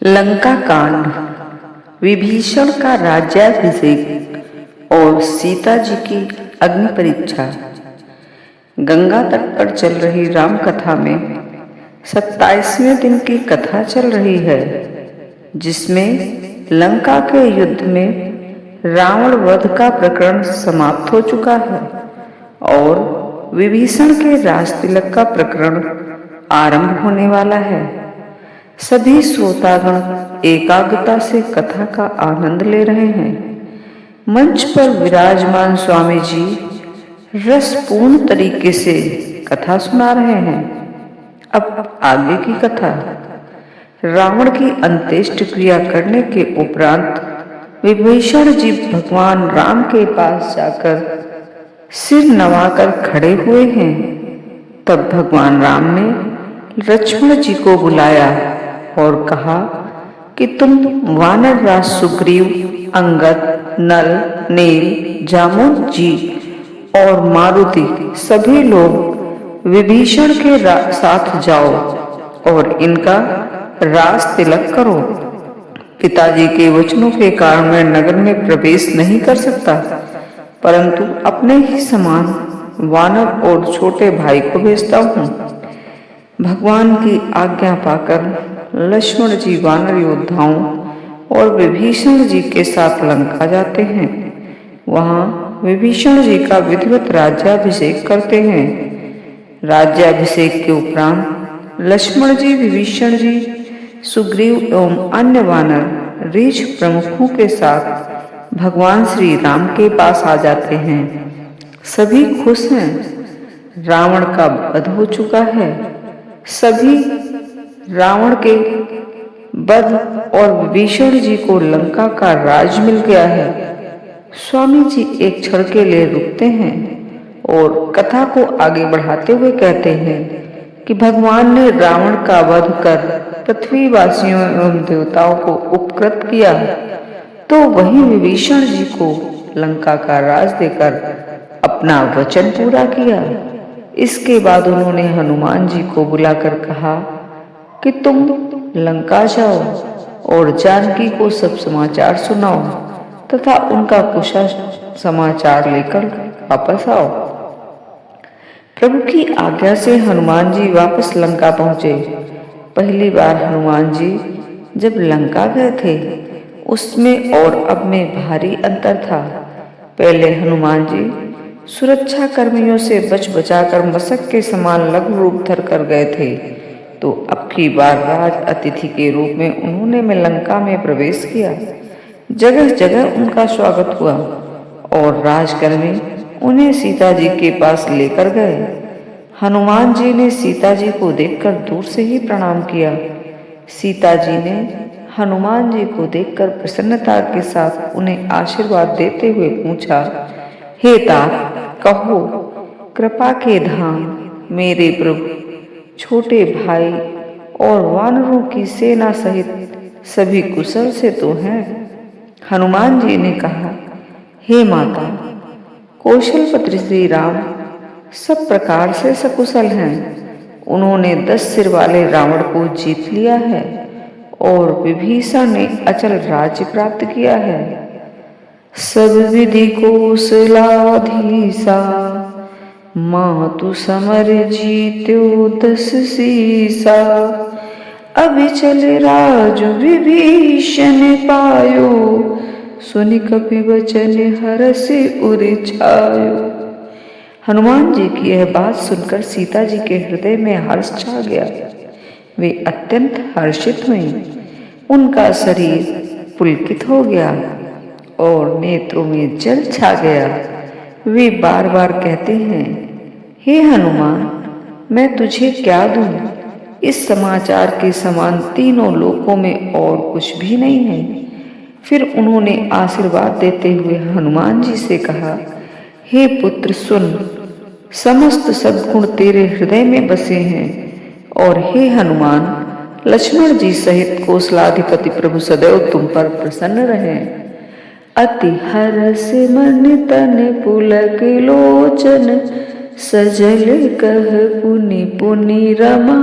लंका कांड, विभीषण का राज्याभिषेक और सीता जी की अग्नि परीक्षा। गंगा तट पर चल रही राम कथा में 27वें दिन की कथा चल रही है, जिसमें लंका के युद्ध में रावण वध का प्रकरण समाप्त हो चुका है और विभीषण के राजतिलक का प्रकरण आरंभ होने वाला है। सभी श्रोतागण एकाग्रता से कथा का आनंद ले रहे हैं। मंच पर विराजमान स्वामी जी रसपूर्ण तरीके से कथा सुना रहे हैं। अब आगे की कथा। रावण की अंत्येष्टि क्रिया करने के उपरांत विभीषण जी भगवान राम के पास जाकर सिर नवाकर खड़े हुए हैं। तब भगवान राम ने लक्ष्मण जी को बुलाया और कहा कि तुम वानर राज सुग्रीव, अंगद, नल, नील, जामुन जी और मारुति सभी लोग विभीषण के साथ जाओ और इनका राज तिलक करो। पिताजी के वचनों के कारण मैं नगर में प्रवेश नहीं कर सकता, परंतु अपने ही समान वानर और छोटे भाई को भेजता हूँ। भगवान की आज्ञा पाकर लक्ष्मण जी वानर योद्धाओं और विभीषण जी के साथ लंका जाते हैं। वहां विभीषण जी का विधिवत राज्याभिषेक करते हैं। राज्याभिषेक के उपरांत लक्ष्मण जी, विभीषण जी, सुग्रीव एवं अन्य वानर रीछ प्रमुखों के साथ भगवान श्री राम के पास आ जाते हैं। सभी खुश हैं। रावण का वध हो चुका है। सभी रावण के वध और विभीषण जी को लंका का राज मिल गया है। स्वामी जी एक क्षण के लिए रुकते हैं और कथा को आगे बढ़ाते हुए कहते हैं कि भगवान ने रावण का वध कर पृथ्वीवासियों एवं देवताओं को उपकृत किया, तो वहीं विभीषण जी को लंका का राज देकर अपना वचन पूरा किया। इसके बाद उन्होंने हनुमान जी को बुलाकर कहा कि तुम लंका जाओ और जानकी को सब समाचार सुनाओ तथा उनका कुशल समाचार लेकर वापस आओ। प्रभु की आज्ञा से हनुमान जी वापस लंका पहुंचे। पहली बार हनुमान जी जब लंका गए थे, उसमें और अब में भारी अंतर था। पहले हनुमान जी सुरक्षा कर्मियों से बच बचाकर मशक के समान लघु रूप धर कर गए थे, तो अब की बार राज अतिथि के रूप में उन्होंने लंका में प्रवेश किया। जगह जगह उनका स्वागत हुआ और राजकर्मी उन्हें सीता जी के पास लेकर गए। हनुमान जी ने सीता जी को देखकर दूर से ही प्रणाम किया। सीता जी ने हनुमान जी को देखकर प्रसन्नता के साथ उन्हें आशीर्वाद देते हुए पूछा, हे तात, कहो कृपा के धाम मेरे प्रभु, छोटे भाई और वानरों की सेना सहित सभी कुशल से तो हैं। हनुमान जी ने कहा, हे माता, कौशलपति श्री राम सब प्रकार से सकुशल हैं। उन्होंने 10 सिर वाले रावण को जीत लिया है और विभीषण ने अचल राज्य प्राप्त किया है। सब विधि कौशलाधीसा, मातु समर जीत्यो 10 सीसा। अभिचल राजु विभीषण पायो, सुनि कपि वचन हरषि उर छायो। हनुमान जी की यह बात सुनकर सीता जी के हृदय में हर्ष छा गया। वे अत्यंत हर्षित हुई। उनका शरीर पुलकित हो गया और नेत्रों में जल छा गया। वे बार बार कहते हैं, हे हनुमान, मैं तुझे क्या दूं? इस समाचार के समान तीनों लोकों में और कुछ भी नहीं है। फिर उन्होंने आशीर्वाद देते हुए हनुमान जी से कहा, हे पुत्र सुन, समस्त सद्गुण तेरे हृदय में बसे हैं और हे हनुमान, लक्ष्मण जी सहित कौशलाधिपति प्रभु सदैव तुम पर प्रसन्न रहे। अति हरष मन तन पुलक लोचन, सजल कह पुनि पुनि रमा।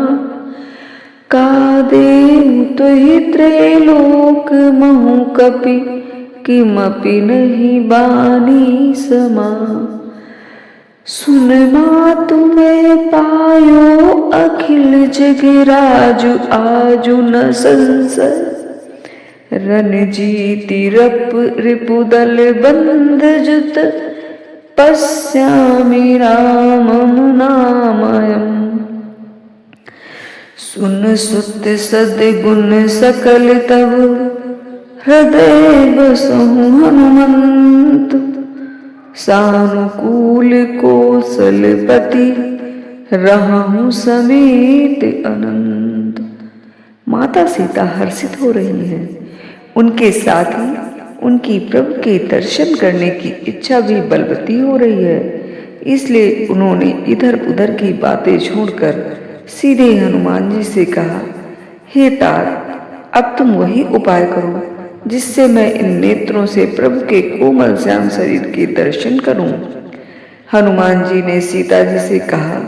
कादेव तुहि त्रैलोक महु कपि किमपि नहीं बानी समा। सुन मातु मैं पायो अखिल जग राजु आजु न संसर। रणजीति रिपुदल बंध जुत पश्यामि रामं नामयम्। सुन सुत सद्गुण सकल तब हृदय बसहु हनुमंत। सानुकूल कौशलपति रहूं समेत अनंत। माता सीता हर्षित हो रही हैं। उनके साथ ही उनकी प्रभु के दर्शन करने की इच्छा भी बलवती हो रही है। इसलिए उन्होंने इधर उधर की बातें छोड़कर सीधे हनुमान जी से कहा, हे तात, अब तुम वही उपाय करो जिससे मैं इन नेत्रों से प्रभु के कोमल श्याम शरीर के दर्शन करूं। हनुमान जी ने सीता जी से कहा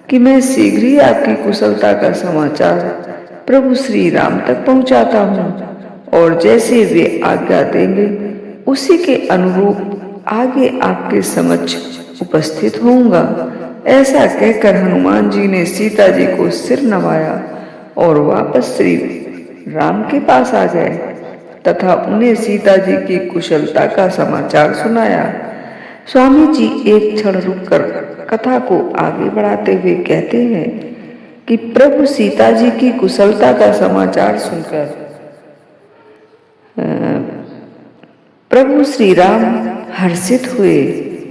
कि मैं शीघ्र ही आपकी कुशलता का समाचार प्रभु श्री राम तक पहुंचाता हूं और जैसे वे आज्ञा देंगे उसी के अनुरूप आगे आपके समक्ष उपस्थित होऊंगा। ऐसा कहकर हनुमान जी ने सीता जी को सिर नवाया और वापस श्री राम के पास आ गए तथा उन्हें सीता जी की कुशलता का समाचार सुनाया। स्वामी जी एक क्षण रुककर कथा को आगे बढ़ाते हुए कहते हैं कि प्रभु सीता जी की कुशलता का समाचार सुनकर प्रभु श्री राम हर्षित हुए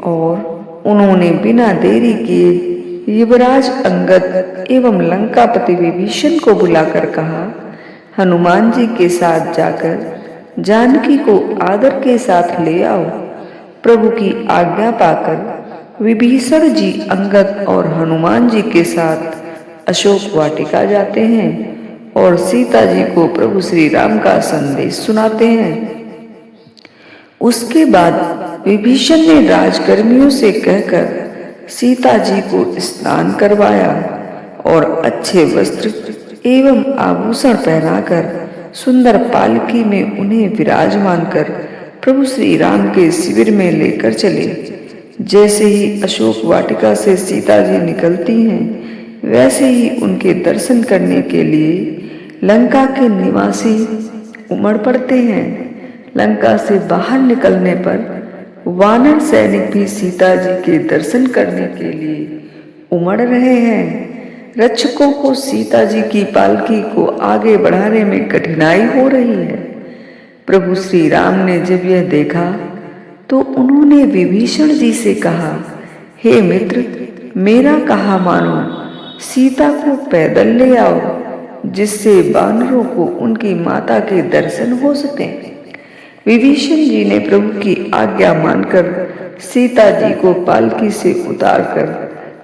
और उन्होंने बिना देरी किए युवराज अंगद एवं लंकापति विभीषण को बुलाकर कहा, हनुमान जी के साथ जाकर जानकी को आदर के साथ ले आओ। प्रभु की आज्ञा पाकर विभीषण जी अंगद और हनुमान जी के साथ अशोक वाटिका जाते हैं और सीता जी को प्रभु श्री राम का संदेश सुनाते हैं। उसके बाद विभीषण ने राजकर्मियों से कहकर सीता जी को स्नान करवाया और अच्छे वस्त्र एवं आभूषण पहनाकर सुंदर पालकी में उन्हें विराजमान कर प्रभु श्री राम के शिविर में लेकर चले। जैसे ही अशोक वाटिका से सीता जी निकलती हैं, वैसे ही उनके दर्शन करने के लिए लंका के निवासी उमड़ पड़ते हैं। लंका से बाहर निकलने पर वानर सैनिक भी सीता जी के दर्शन करने के लिए उमड़ रहे हैं। रक्षकों को सीता जी की पालकी को आगे बढ़ाने में कठिनाई हो रही है। प्रभु श्री राम ने जब यह देखा तो उन्होंने विभीषण जी से कहा, हे मित्र, मेरा कहा मानो, सीता को पैदल ले आओ जिससे वानरों को उनकी माता के दर्शन हो सके। विभीषण जी ने प्रभु की आज्ञा मानकर सीता जी को पालकी से उतारकर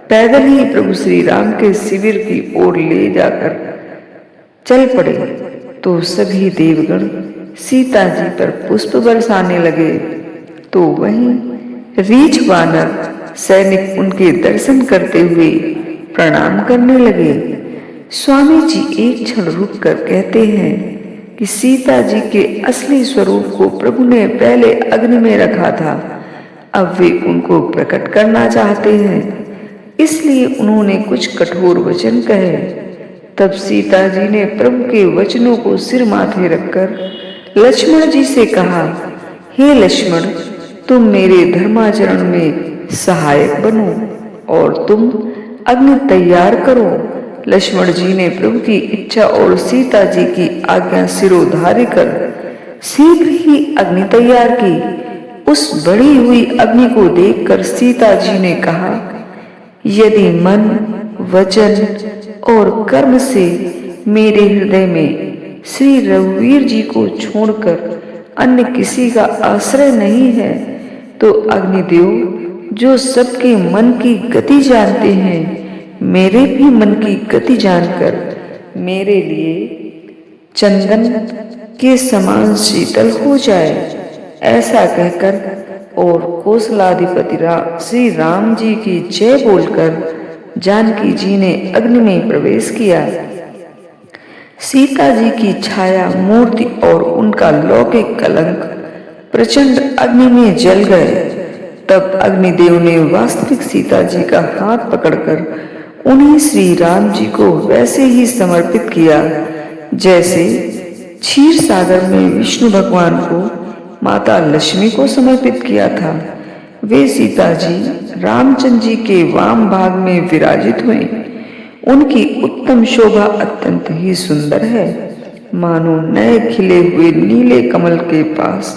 पैदल ही प्रभु श्री राम के शिविर की ओर ले जाकर चल पड़े तो सभी देवगण सीता जी पर पुष्प बरसाने लगे। तो वहीं रीछ वानर सैनिक उनके दर्शन करते हुए प्रणाम करने लगे। स्वामी जी एक क्षण रुककर कहते हैं कि सीता जी के असली स्वरूप को प्रभु ने पहले अग्नि में रखा था, अब वे उनको प्रकट करना चाहते हैं, इसलिए उन्होंने कुछ कठोर वचन कहे। तब सीता जी ने प्रभु के वचनों को सिर माथे रखकर लक्ष्मण जी से कहा, हे लक्ष्मण, तुम मेरे धर्माचरण में सहायक बनो और तुम अग्नि तैयार करो। लक्ष्मण जी ने प्रभु की इच्छा और सीता जी की आज्ञा सिरोधार्य कर शीघ्र ही अग्नि तैयार की। उस बढ़ी हुई अग्नि को देखकर सीता जी ने कहा, यदि मन, वचन और कर्म से मेरे हृदय में श्री रघुवीर जी को छोड़कर अन्य किसी का आश्रय नहीं है, तो अग्निदेव जो सबके मन की गति जानते हैं, मेरे भी मन की गति जानकर मेरे लिए चंदन के समान शीतल हो जाए। ऐसा कहकर और कौशलाधिपति श्री राम जी की जय बोलकर जानकी जी ने अग्नि में प्रवेश किया। सीता जी की छाया, मूर्ति और उनका लौकिक कलंक प्रचंड अग्नि में जल गए। तब अग्निदेव ने वास्तविक सीता जी का हाथ पकड़कर उन्हें श्री राम जी को वैसे ही समर्पित किया जैसे क्षीर सागर में विष्णु भगवान को माता लक्ष्मी को समर्पित किया था। वे सीता जी रामचंद्र जी के वाम भाग में विराजित हुए। उनकी उत्तम शोभा अत्यंत ही सुंदर है, मानो नए खिले हुए नीले कमल के पास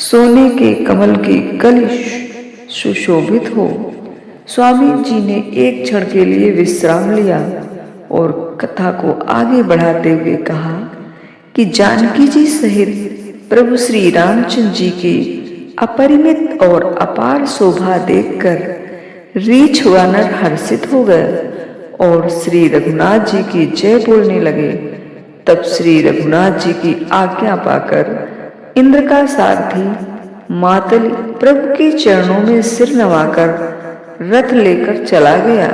सोने के कमल की कली सुशोभित हो। स्वामी जी ने एक क्षण के लिए विश्राम लिया और कथा को आगे बढ़ाते हुए कहा कि जानकी जी सहित प्रभु श्री रामचंद्र जी की अपरिमित और अपार शोभा देखकर रीछ हुआ नर हर्षित हो गए और श्री रघुनाथ जी की जय बोलने लगे। तब श्री रघुनाथ जी की आज्ञा पाकर इंद्र का सारथी मातली प्रभु के चरणों में सिर नवाकर रथ लेकर चला गया।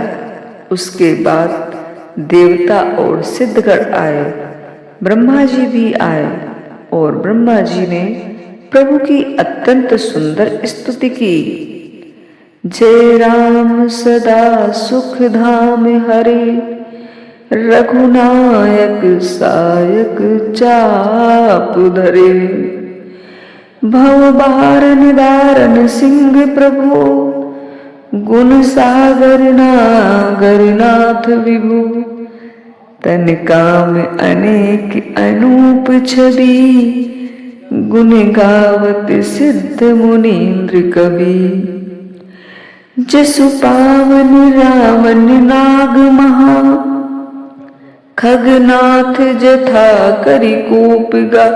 उसके बाद देवता और सिद्धगण आए, ब्रह्मा जी भी आए और ब्रह्मा जी ने प्रभु की अत्यंत सुंदर स्तुति की। जय राम सदा सुख धाम हरे, रघुनायक सायक चाप धरे। भव बारन दारन सिंह प्रभु, गुण सागर नागर नाथ विभु। तन काम अनेक अनूप छवि, गुण गावत सिद्ध मुनीन्द्र कवि। जसु पावन रावण नाग महा, खगनाथ जथा करि कोप गा।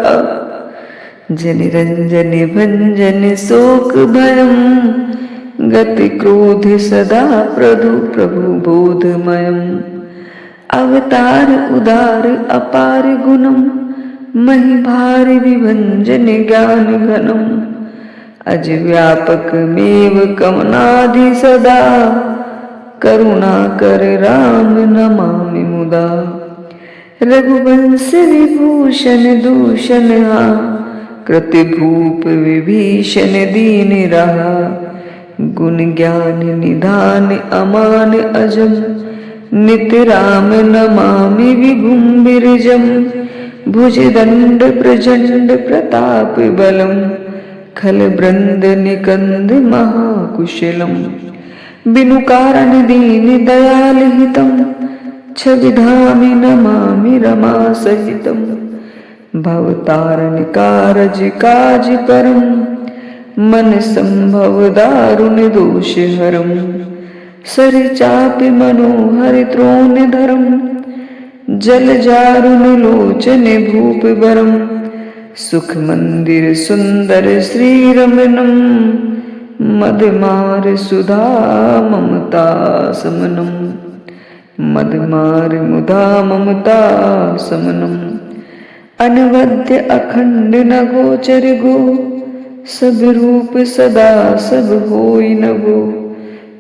जन रंजन भंजन शोक भयम, गति क्रोध सदा प्रभु बोधमयम। अवतार उदार अपार गुणम, महि भार विभंजन ज्ञान घनम। अज व्यापक मेव कमनादि सदा, करुणा कर राम नमामि मुदा। रघुवंश विभूषण दूषण हा, कृति भूप विभीषण दीन रहा। गुण ज्ञान निधान अमान अजम, नित राम नमामि विभुम बिरजम। भुज दंड प्रचंड प्रताप बलम, खल ब्रंद निकंद महाकुशलम। बिनु कारण दीन दयाल हितम, छविधामि नमामि रमा सहितम। भवतारण कारज काज परम, मन संभव दारुण दोष हरम। सर चाप मनोहर त्रोण धरम, जल जारुण लोचन भूप बरम। सुख मंदिर सुंदर श्री रमणम, मदमार सुधा ममता समनम। मदमार मुधा ममता समनम। अनवद्य अखंड न गोचर गो, सब रूप सदा सब होई नभो।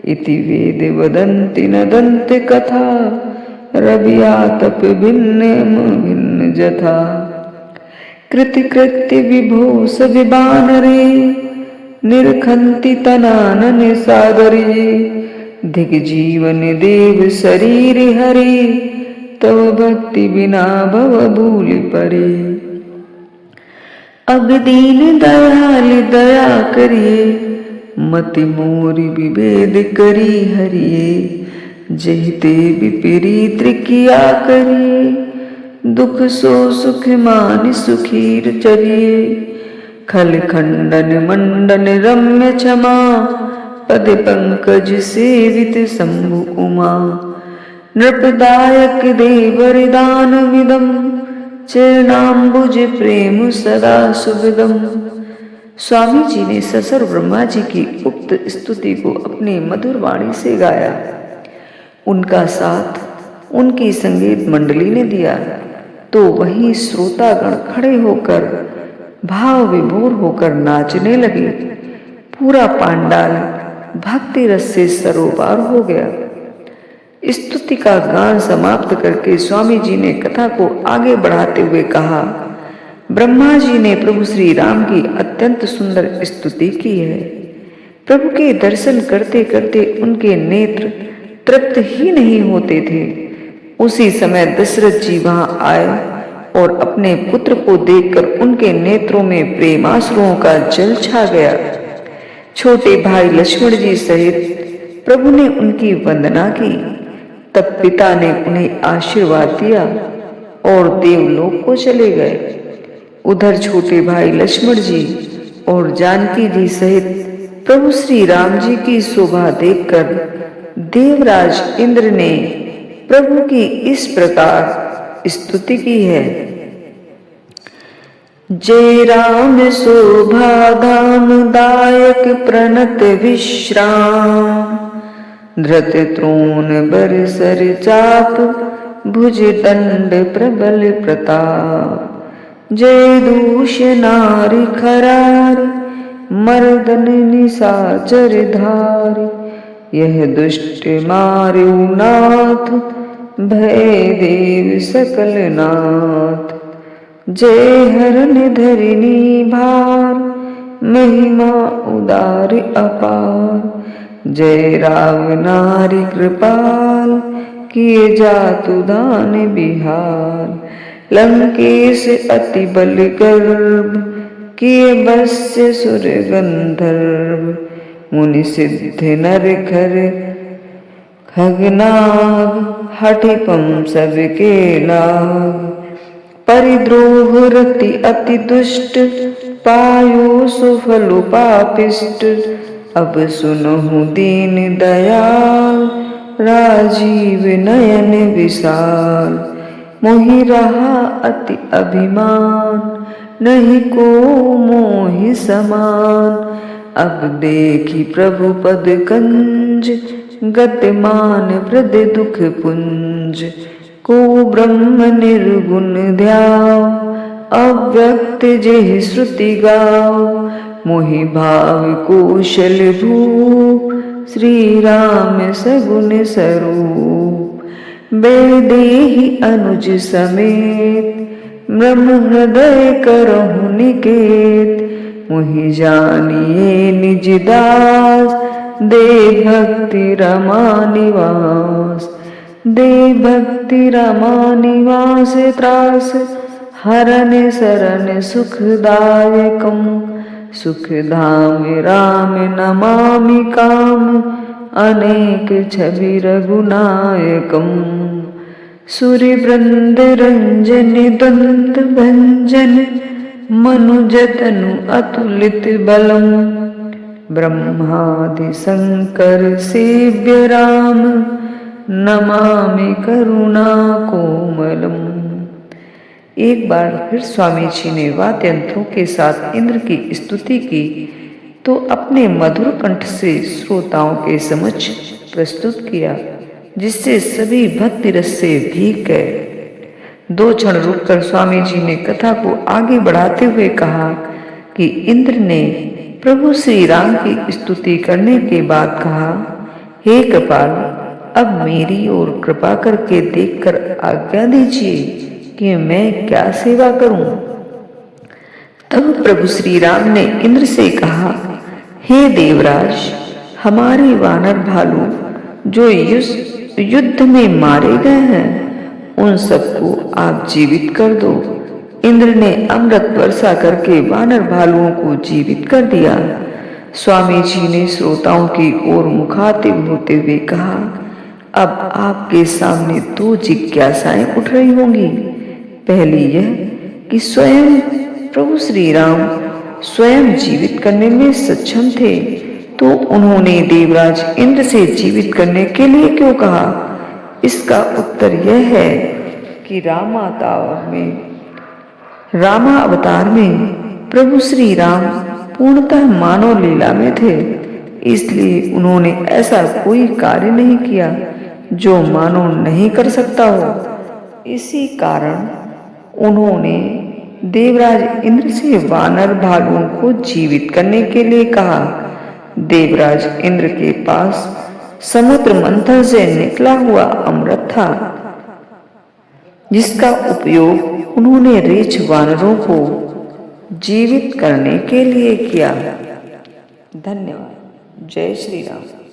इति वेद वदन्ति न दंत कथा, रवि आतप भिन्न भिन्न जथा। कृति कृत्य विभो सब बानरे, निरखंति तनानन सागरे। दिग जीवन देव शरीर हरे, तव भक्ति बिना भव भूल परे। अब दीन दयाल दया करिए, मति मोर विभेद करी हरिये। जहिते विपरीत किया करिए, दुख सो सुख मान सुखीर चरिए। खल खंडन मंडन रम्य क्षमा, पद पंकज सेवित शंभु उमा। नृपदायक देव वरदान मिदम, चरणाम्बुज प्रेम सदा सुभदम। स्वामी जी ने ससुर ब्रह्मा जी की उक्त स्तुति को अपनी मधुर वाणी से गाया। उनका साथ उनकी संगीत मंडली ने दिया तो वहीं श्रोतागण खड़े होकर भाव विभोर होकर नाचने लगे। पूरा पांडाल भक्ति रस से सरोबार हो गया। स्तुति का गान समाप्त करके स्वामी जी ने कथा को आगे बढ़ाते हुए कहा, ब्रह्मा जी ने प्रभु श्री राम की अत्यंत सुंदर स्तुति की है। प्रभु के दर्शन करते करते उनके नेत्र तृप्त ही नहीं होते थे। उसी समय दशरथ जी वहां आए और अपने पुत्र को देखकर उनके नेत्रों में प्रेमाश्रुओं का जल छा गया। छोटे भाई लक्ष्मण जी सहित प्रभु ने उनकी वंदना की। तब पिता ने उन्हें आशीर्वाद दिया और देवलोक को चले गए। उधर छोटे भाई लक्ष्मण जी और जानकी जी सहित प्रभु श्री राम जी की शोभा देखकर देवराज इंद्र ने प्रभु की इस प्रकार स्तुति की है। जय राम शोभा धाम दायक प्रणत विश्राम, धृत तृण बर सर चाप भुज दंड प्रबल प्रताप। जय दूष नारी खरार मर्दन निशाचर धार, यह दुष्ट मारु नाथ भय देव सकल नाथ। जय हरण धरिणी भार महिमा उदार अपार, जय राव नारी कृपाल किए जातु दान बिहार। लंकेश अति बल गर्भ किए बस्य सुर गंधर्व, मुनि सिद्ध नर खर खगनाग हठिपम सबके लाग। परिद्रोह रति अति दुष्ट पायो सुफल पापिष्ट, अब सुनहु दीन दयाल राजीव नयन विशाल। मोहि रहा अति अभिमान नहीं को मोहि समान, अब देखी प्रभु पद कंज गतिमान प्रद दुख पुंज। को ब्रह्म निर्गुण ध्याव अव्यक्त जेहि श्रुति गाव, मोहि भाव कौशल भूप श्री राम सगुण स्वरूप। बेदेहि अनुज समेत ब्रह्म हृदय करहु निकेत, मोहि जानिए निज दास दे भक्ति रमा निवास। दे भक्ति रमा निवास त्रास हरन शरण सुखदायकम, सुख धाम राम नमामि काम अनेक छवि रघुनायकम। सूर्य वृंद रंजन दंत भंजन मनुजतनु अतुलित बलम, ब्रह्मादि शंकर सेव्य राम नमामि करुणा कोमलम। एक बार फिर स्वामी जी ने वाद्य यंत्रों के साथ इंद्र की स्तुति की तो अपने मधुर कंठ से श्रोताओं के समक्ष प्रस्तुत किया, जिससे सभी भक्ति रस से भीग गए। दो क्षण रुककर स्वामी जी ने कथा को आगे बढ़ाते हुए कहा कि इंद्र ने प्रभु श्री राम की स्तुति करने के बाद कहा, हे कृपाल, अब मेरी ओर कृपा करके देखकर आज्ञा दीजिए कि मैं क्या सेवा करूं। तब प्रभु श्री राम ने इंद्र से कहा, हे देवराज, हमारे वानर भालू जो युद्ध में मारे गए हैं उन सबको आप जीवित कर दो। इंद्र ने अमृत वर्षा करके वानर भालुओं को जीवित कर दिया। स्वामी जी ने श्रोताओं की ओर मुखातिब होते हुए कहा, अब आपके सामने दो जिज्ञासाएं उठ रही होंगी। पहली यह कि स्वयं प्रभु श्री राम स्वयं जीवित करने में सक्षम थे, तो उन्होंने देवराज इंद्र से जीवित करने के लिए क्यों कहा? इसका उत्तर यह है कि रामा अवतार में प्रभु श्री राम पूर्णतः मानव लीला में थे, इसलिए उन्होंने ऐसा कोई कार्य नहीं किया जो मानव नहीं कर सकता हो। इसी कारण उन्होंने देवराज इंद्र से वानर भालुओं को जीवित करने के लिए कहा। देवराज इंद्र के पास समुद्र मंथन से निकला हुआ अमृत था, जिसका उपयोग उन्होंने रीछ वानरों को जीवित करने के लिए किया। धन्यवाद। जय श्री राम।